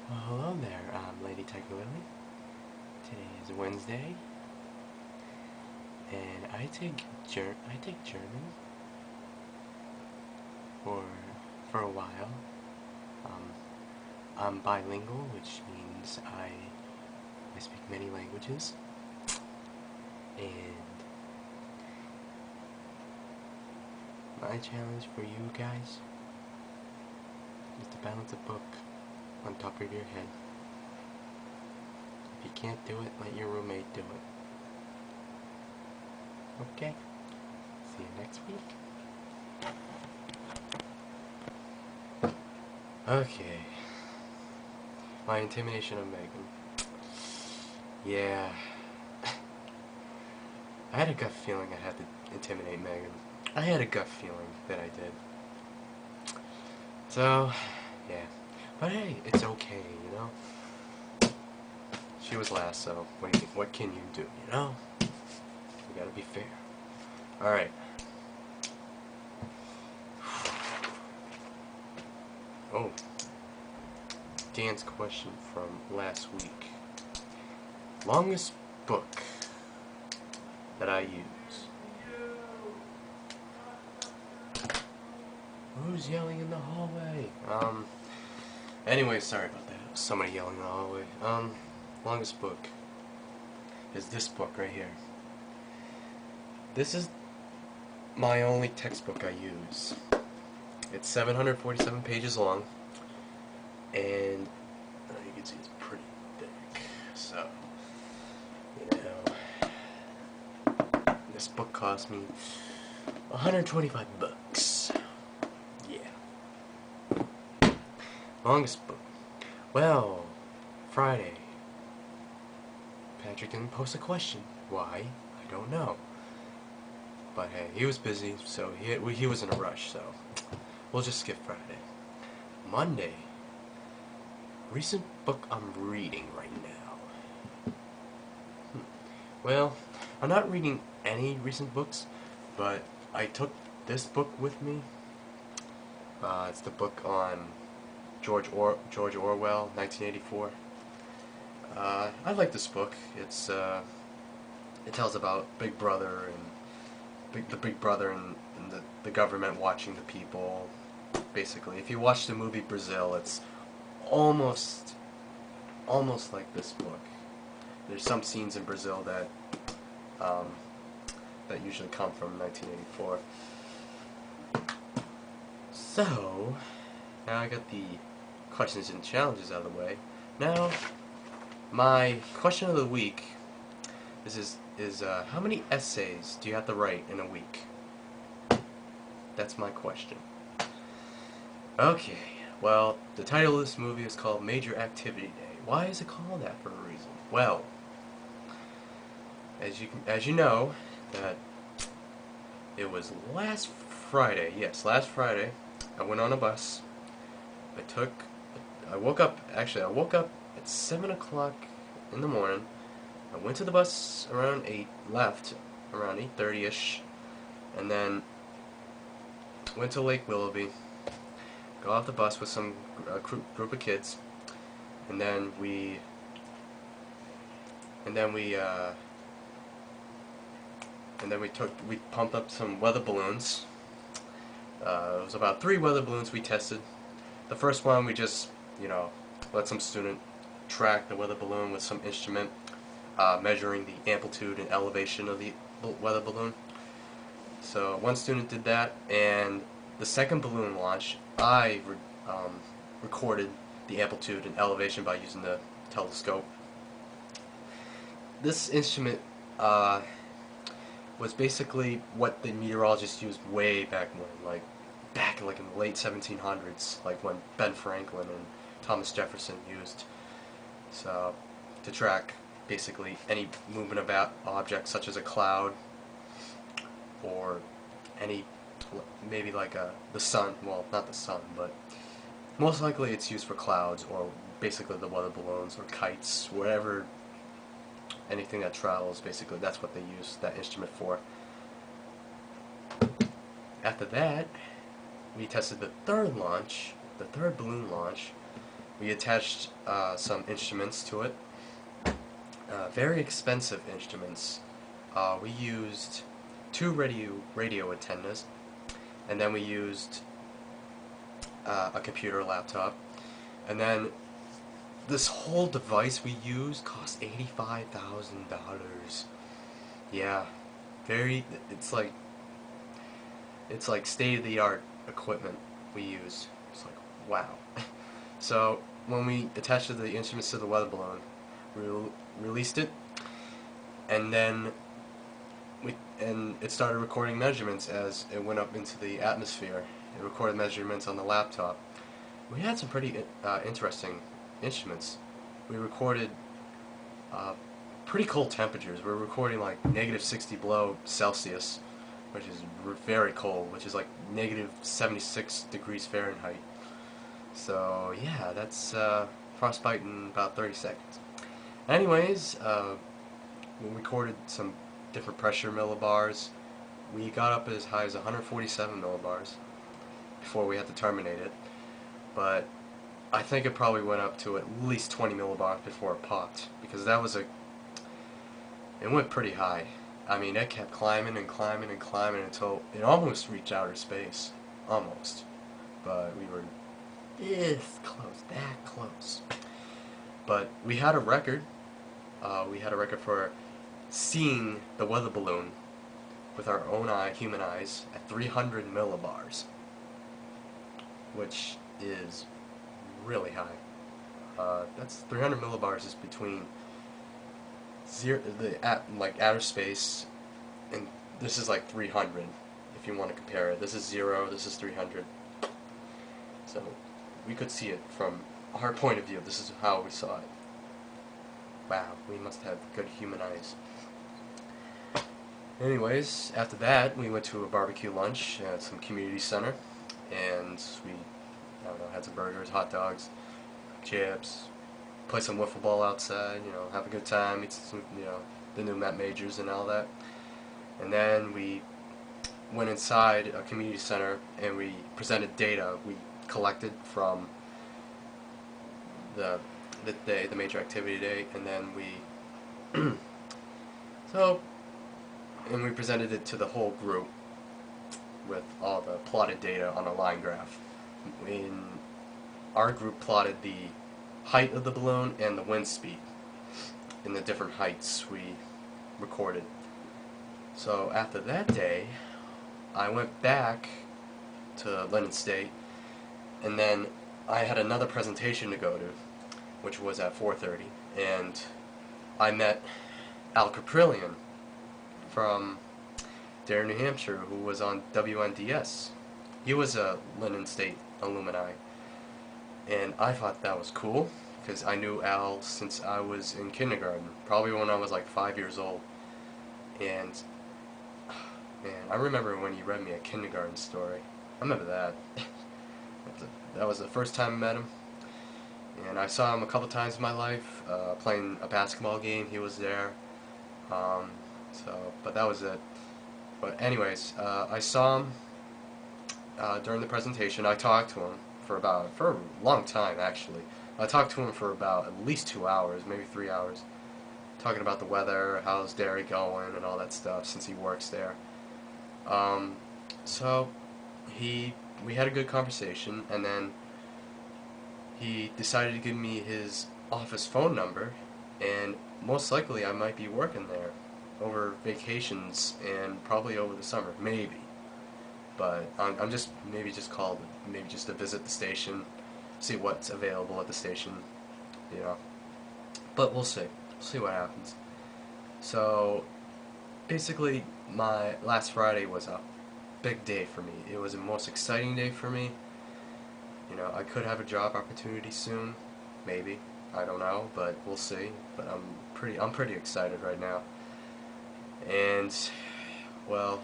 Well, hello there, Lady Tiger Lily. Today is Wednesday, and I take German for for a while. Um, I'm bilingual, which means I speak many languages, and my challenge for you guys is to balance a book on top of your head. If you can't do it, let your roommate do it. Okay? See you next week. Okay. My intimidation of Megan. Yeah. I had a gut feeling I had to intimidate Megan. I had a gut feeling that I did. So, yeah. But hey, it's okay, you know? She was last, so what can you do, you know? We gotta be fair. Alright. Oh. Dan's question from last week. Longest book that I use. Who's yelling in the hallway? Anyway, sorry about that. Somebody yelling in the hallway. Longest book is this book right here. This is my only textbook I use. It's 747 pages long, and you can see it's pretty thick. So, you know, this book cost me 125 bucks. Yeah. Longest book. Well, Friday. Patrick didn't post a question. Why? I don't know. But hey, he was busy, so he was in a rush, so we'll just skip Friday. Monday. Recent book I'm reading right now. Well, I'm not reading any recent books, but I took this book with me. It's the book on George Orwell, 1984. I like this book. It tells about Big Brother and the Big Brother and the government watching the people. Basically, if you watch the movie Brazil, it's almost like this book. There's some scenes in Brazil that usually come from 1984. So now I got the questions and challenges out of the way. Now, my question of the week is how many essays do you have to write in a week? That's my question. Okay, well, the title of this movie is called Major Activity Day. Why is it called that for a reason? Well, as you know, that it was last Friday. Yes, last Friday. I went on a bus. I woke up at 7 o'clock in the morning. I went to the bus around 8, left around 8:30ish, and then went to Lake Willoughby, got off the bus with some group of kids, and then we pumped up some weather balloons. It was about 3 weather balloons we tested. The first one we just, let some student track the weather balloon with some instrument, measuring the amplitude and elevation of the weather balloon. So one student did that, and the second balloon launch, I recorded the amplitude and elevation by using the telescope. This instrument was basically what the meteorologists used way back when, like in the late 1700s, like when Ben Franklin and Thomas Jefferson used, so to track basically any movement of objects such as a cloud or maybe like the sun. Well, not the sun, but most likely it's used for clouds or basically the weather balloons or kites, whatever, anything that travels. Basically, that's what they use that instrument for. After that, we tested the third balloon launch, We attached some instruments to it, very expensive instruments. We used two radio antennas, and then we used a computer laptop, and then this whole device we used cost $85,000. Yeah, very. It's like state of the art equipment we used. It's like wow. So when we attached the instruments to the weather balloon, we released it, and then it started recording measurements as it went up into the atmosphere. It recorded measurements on the laptop. We had some pretty interesting instruments. We recorded pretty cold temperatures. We were recording like -60 below Celsius, which is very cold, which is like -76 degrees Fahrenheit. So yeah, that's frostbite in about 30 seconds. Anyways, we recorded some different pressure millibars. We got up as high as 147 millibars before we had to terminate it, but I think it probably went up to at least 20 millibars before it popped, because it went pretty high. I mean, it kept climbing and climbing and climbing until it almost reached outer space. Almost. But we were this close, that close. But we had a record. We had a record for seeing the weather balloon with our own human eyes, at 300 millibars, which is really high. That's 300 millibars is between like outer space, and this is like 300. If you want to compare it, this is 0. This is 300. So we could see it from our point of view. This is how we saw it. Wow, we must have good human eyes. Anyways, after that, we went to a barbecue lunch at some community center, and we, I don't know, had some burgers, hot dogs, chips, play some wiffle ball outside, have a good time, eat some, the new Met Majors and all that. And then we went inside a community center and we presented data we collected from the day, the major activity day, and then we and we presented it to the whole group with all the plotted data on a line graph. Our group plotted the height of the balloon and the wind speed in the different heights we recorded. So after that day, I went back to London State, and then I had another presentation to go to, which was at 4:30, and I met Al Caprillion from Darien, New Hampshire, who was on WNDS. He was a London State alumni, and I thought that was cool, because I knew Al since I was in kindergarten, probably when I was like 5 years old. And man, I remember when he read me a kindergarten story. I remember that. That was the first time I met him. And I saw him a couple times in my life, playing a basketball game. He was there. But that was it. But anyways, I saw him during the presentation. I talked to him for a long time, actually. I talked to him for about at least 2 hours, maybe 3 hours, talking about the weather, how's Derry going, and all that stuff, since he works there. We had a good conversation, and then he decided to give me his office phone number, and most likely I might be working there over vacations and probably over the summer, maybe. But I'm just called, maybe just to visit the station, see what's available at the station, But we'll see. We'll see what happens. So basically, my last Friday was a big day for me. It was the most exciting day for me. I could have a job opportunity soon, maybe. I don't know, but we'll see. But I'm pretty excited right now. And well,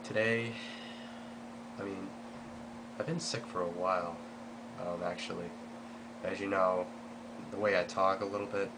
today, I've been sick for a while, actually. As you know, the way I talk a little bit,